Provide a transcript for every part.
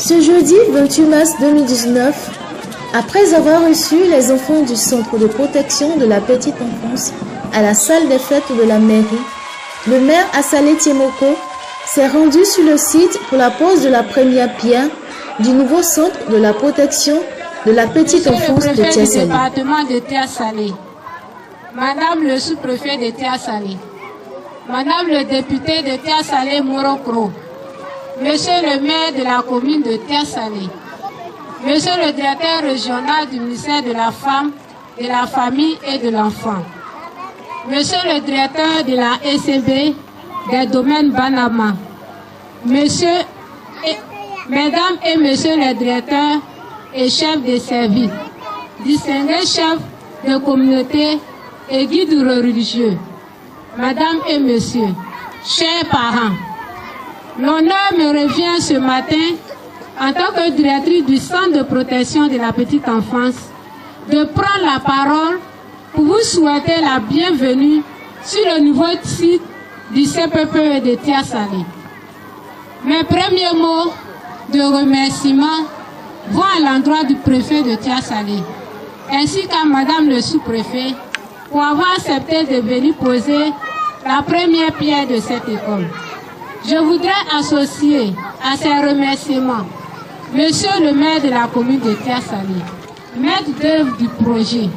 Ce jeudi 28 mars 2019, après avoir reçu les enfants du Centre de protection de la petite enfance à la salle des fêtes de la mairie, le maire Assalé Tiemoko s'est rendu sur le site pour la pose de la première pierre du nouveau centre de la protection de la petite enfance de Tia Salé. Le département de Tia Salé, Madame le sous-préfet de Tia Salé, Madame le député de Tia Salé Morokro, Monsieur le maire de la commune de Tia Salé, Monsieur le directeur régional du ministère de la Femme, de la Famille et de l'Enfant, Monsieur le directeur de la ECB des domaines Banama, Mesdames et Messieurs les directeurs et chefs de service, distingués chefs de communauté et guides religieux, Mesdames et Messieurs, chers parents, l'honneur me revient ce matin en tant que directrice du Centre de protection de la petite enfance de prendre la parole pour vous souhaiter la bienvenue sur le nouveau site du CPPE de Tia Salé. Mes premiers mots de remerciement vont à l'endroit du préfet de Tia Salé, ainsi qu'à Madame le sous-préfet, pour avoir accepté de venir poser la première pierre de cette école. Je voudrais associer à ces remerciements Monsieur le maire de la commune de Tia Salé, maître d'œuvre du projet,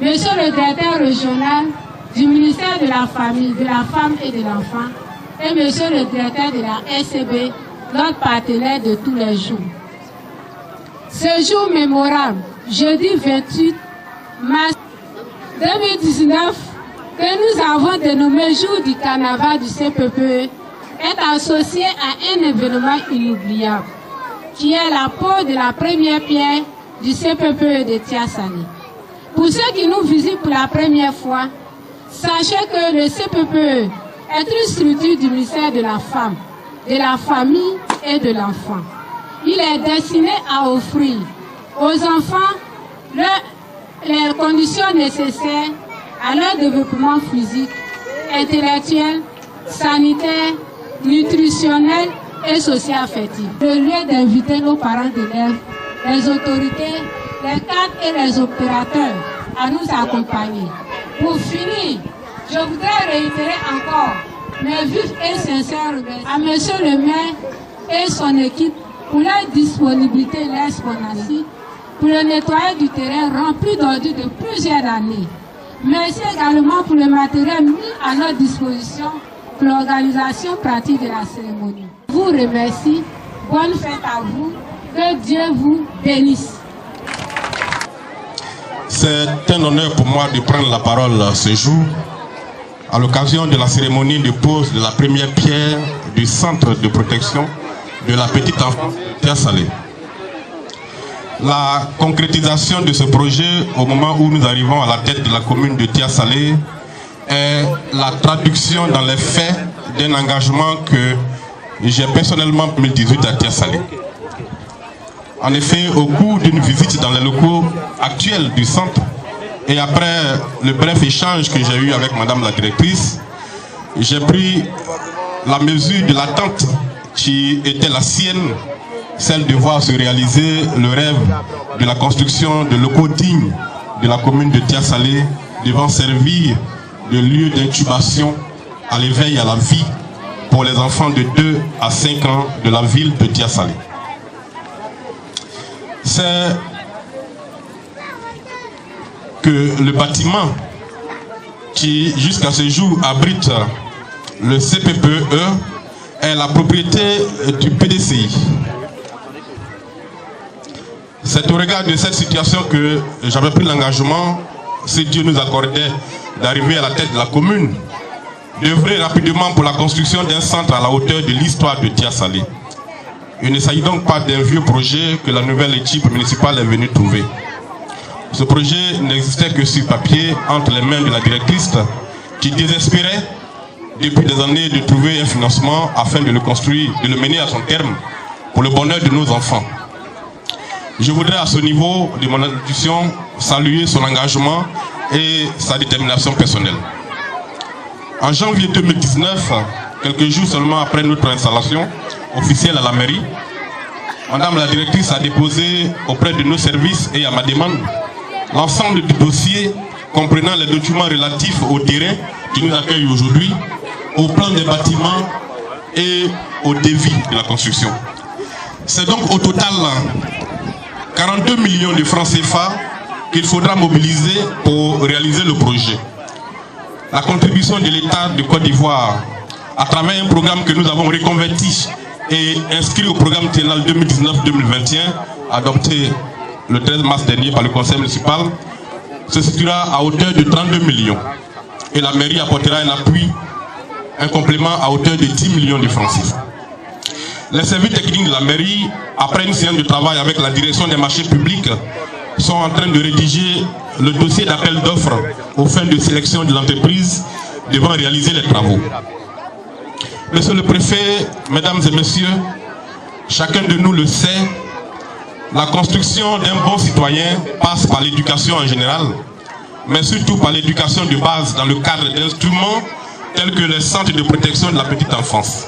Monsieur le directeur régional du ministère de la Famille, de la Femme et de l'Enfant, et Monsieur le directeur de la SCB, notre partenaire de tous les jours. Ce jour mémorable, jeudi 28 mars 2019, que nous avons dénommé jour du carnaval du CPPE, est associé à un événement inoubliable, qui est la pose de la première pierre du CPPE de Tia Salé. Pour ceux qui nous visitent pour la première fois, sachez que le CPPE est une structure du ministère de la Femme, de la Famille et de l'Enfant. Il est destiné à offrir aux enfants les conditions nécessaires à leur développement physique, intellectuel, sanitaire, nutritionnel et socio-affectif. Le lieu d'inviter nos parents d'élèves, les autorités, les cadres et les opérateurs à nous accompagner. Pour finir, je voudrais réitérer encore mes vifs et sincères remerciements à Monsieur le maire et son équipe pour leur disponibilité et leur spontanéité pour le nettoyage du terrain rempli d'ordures de plusieurs années. Merci également pour le matériel mis à notre disposition pour l'organisation pratique de la cérémonie. Je vous remercie. Bonne fête à vous. Que Dieu vous bénisse. C'est un honneur pour moi de prendre la parole ce jour à l'occasion de la cérémonie de pose de la première pierre du centre de protection de la petite enfance de Tia Salé. La concrétisation de ce projet au moment où nous arrivons à la tête de la commune de Tia Salé est la traduction dans les faits d'un engagement que j'ai personnellement en 2018 à Tia Salé. En effet, au cours d'une visite dans les locaux actuels du centre et après le bref échange que j'ai eu avec Madame la directrice, j'ai pris la mesure de l'attente qui était la sienne, celle de voir se réaliser le rêve de la construction de locaux dignes de la commune de Tia Salé, devant servir de lieu d'incubation à l'éveil à la vie pour les enfants de 2 à 5 ans de la ville de Tia Salé. C'est que le bâtiment qui jusqu'à ce jour abrite le CPPE est la propriété du PDCI. C'est au regard de cette situation que j'avais pris l'engagement, si Dieu nous accordait d'arriver à la tête de la commune, d'œuvrer rapidement pour la construction d'un centre à la hauteur de l'histoire de Tia Salé. Il ne s'agit donc pas d'un vieux projet que la nouvelle équipe municipale est venue trouver. Ce projet n'existait que sur papier entre les mains de la directrice qui désespérait depuis des années de trouver un financement afin de le construire, de le mener à son terme pour le bonheur de nos enfants. Je voudrais à ce niveau de mon institution saluer son engagement et sa détermination personnelle. En janvier 2019, quelques jours seulement après notre installation officielle à la mairie, Madame la directrice a déposé auprès de nos services et à ma demande l'ensemble du dossier comprenant les documents relatifs au terrain qui nous accueille aujourd'hui, au plan des bâtiments et au devis de la construction. C'est donc au total 42 millions de francs CFA qu'il faudra mobiliser pour réaliser le projet. La contribution de l'État de Côte d'Ivoire à travers un programme que nous avons reconverti et inscrit au programme triennal 2019-2021, adopté le 13 mars dernier par le conseil municipal, se situera à hauteur de 32 millions. Et la mairie apportera un appui, un complément à hauteur de 10 millions de francs CFA. Les services techniques de la mairie, après une séance de travail avec la direction des marchés publics, sont en train de rédiger le dossier d'appel d'offres aux fins de sélection de l'entreprise devant réaliser les travaux. Monsieur le préfet, mesdames et messieurs, chacun de nous le sait, la construction d'un bon citoyen passe par l'éducation en général, mais surtout par l'éducation de base dans le cadre d'instruments tels que les centres de protection de la petite enfance.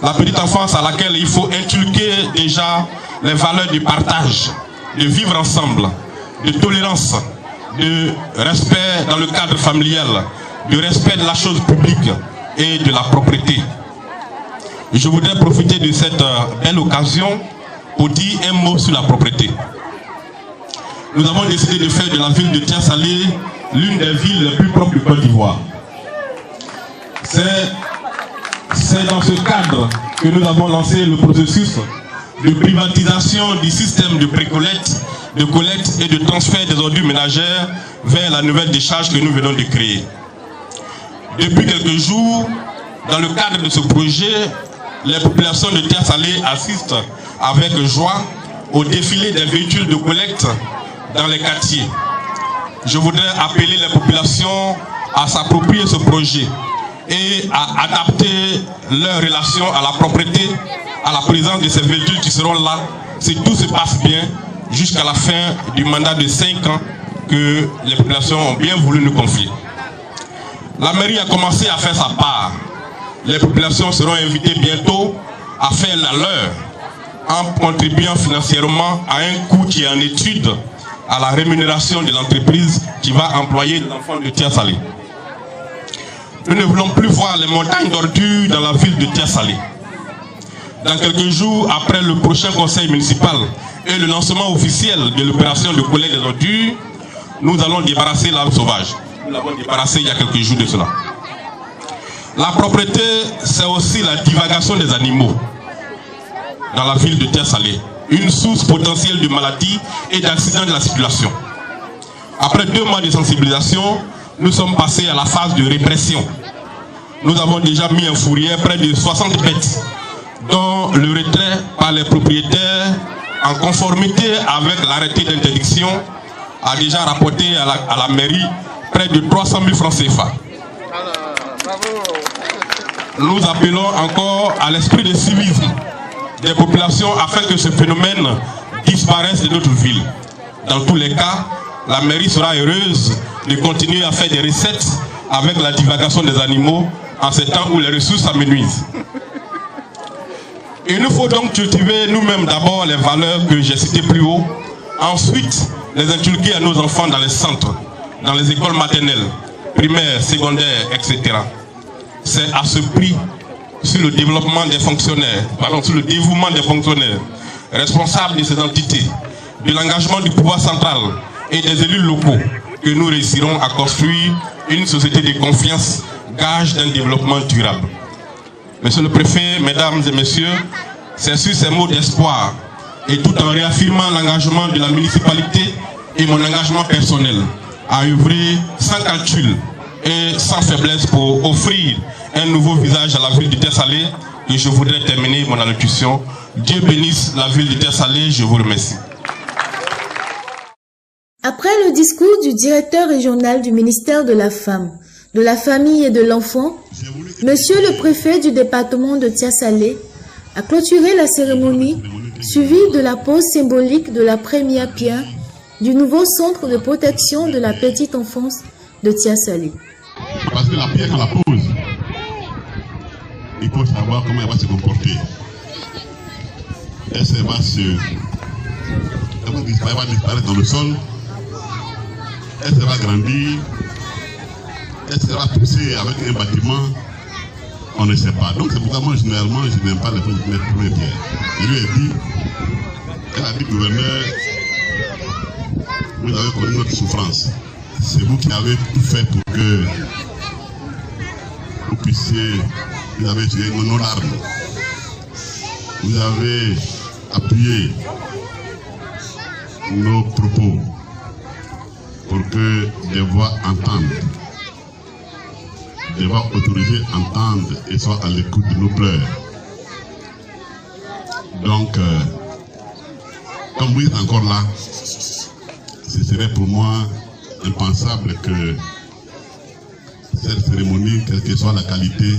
La petite enfance à laquelle il faut inculquer déjà les valeurs de partage, de vivre ensemble, de tolérance, de respect dans le cadre familial, de respect de la chose publique et de la propriété. Je voudrais profiter de cette belle occasion pour dire un mot sur la propriété. Nous avons décidé de faire de la ville de Tia-Salé l'une des villes les plus propres du Côte d'Ivoire. C'est dans ce cadre que nous avons lancé le processus de privatisation du système de précollecte, de collecte et de transfert des ordures ménagères vers la nouvelle décharge que nous venons de créer. Depuis quelques jours, dans le cadre de ce projet, les populations de Tia-Salé assistent avec joie au défilé des véhicules de collecte dans les quartiers. Je voudrais appeler les populations à s'approprier ce projet et à adapter leur relation à la propriété, à la présence de ces véhicules qui seront là, si tout se passe bien, jusqu'à la fin du mandat de 5 ans que les populations ont bien voulu nous confier. La mairie a commencé à faire sa part. Les populations seront invitées bientôt à faire la leur en contribuant financièrement à un coût qui est en étude à la rémunération de l'entreprise qui va employer l'enfant de Tia-Salé. Nous ne voulons plus voir les montagnes d'ordures dans la ville de Tia-Salé. Dans quelques jours, après le prochain conseil municipal et le lancement officiel de l'opération de collecte des ordures, nous allons débarrasser l'arbre sauvage. Nous l'avons débarrassé il y a quelques jours de cela. La propriété, c'est aussi la divagation des animaux dans la ville de Tia-Salé, une source potentielle de maladies et d'accidents de la circulation. Après 2 mois de sensibilisation, nous sommes passés à la phase de répression. Nous avons déjà mis en fourrière près de 60 bêtes, dont le retrait par les propriétaires, en conformité avec l'arrêté d'interdiction, a déjà rapporté à la mairie près de 300 000 francs CFA. Nous appelons encore à l'esprit de civisme des populations afin que ce phénomène disparaisse de notre ville. Dans tous les cas, la mairie sera heureuse de continuer à faire des recettes avec la divagation des animaux en ces temps où les ressources s'amenuisent. Il nous faut donc cultiver nous-mêmes d'abord les valeurs que j'ai citées plus haut, ensuite les inculquer à nos enfants dans les centres, dans les écoles maternelles, primaires, secondaires, etc. C'est à ce prix, sur le développement des fonctionnaires, sur le dévouement des fonctionnaires, responsables de ces entités, de l'engagement du pouvoir central et des élus locaux, que nous réussirons à construire une société de confiance, gage d'un développement durable. Monsieur le préfet, mesdames et messieurs, c'est sur ces mots d'espoir et tout en réaffirmant l'engagement de la municipalité et mon engagement personnel à œuvrer sans calcul et sans faiblesse pour offrir un nouveau visage à la ville de Tia-Salé que je voudrais terminer mon allocution. Dieu bénisse la ville de Tia-Salé, je vous remercie. Après le discours du directeur régional du ministère de la Femme, de la Famille et de l'Enfant, Monsieur le préfet du département de Tia-Salé a clôturé la cérémonie suivie de la pose symbolique de la première pierre du nouveau centre de protection de la petite enfance de Tia-Salé. Parce que la pierre, quand la pose, il faut savoir comment elle va se comporter. elle va disparaître dans le sol, elle va grandir, elle sera poussée avec un bâtiment, on ne sait pas. Donc c'est pourquoi moi généralement je n'aime pas les premières pierres. Je lui ai dit, elle a dit gouverneur, vous avez connu notre souffrance. C'est vous qui avez tout fait pour que vous puissiez, vous avez tué nos larmes. Vous avez appuyé nos propos pour que des voix entendent, des voix autorisées entendent et soient à l'écoute de nos pleurs. Donc, comme vous êtes encore là, ce serait pour moi impensable que cette cérémonie, quelle que soit la qualité,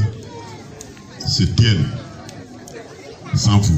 se tienne sans vous.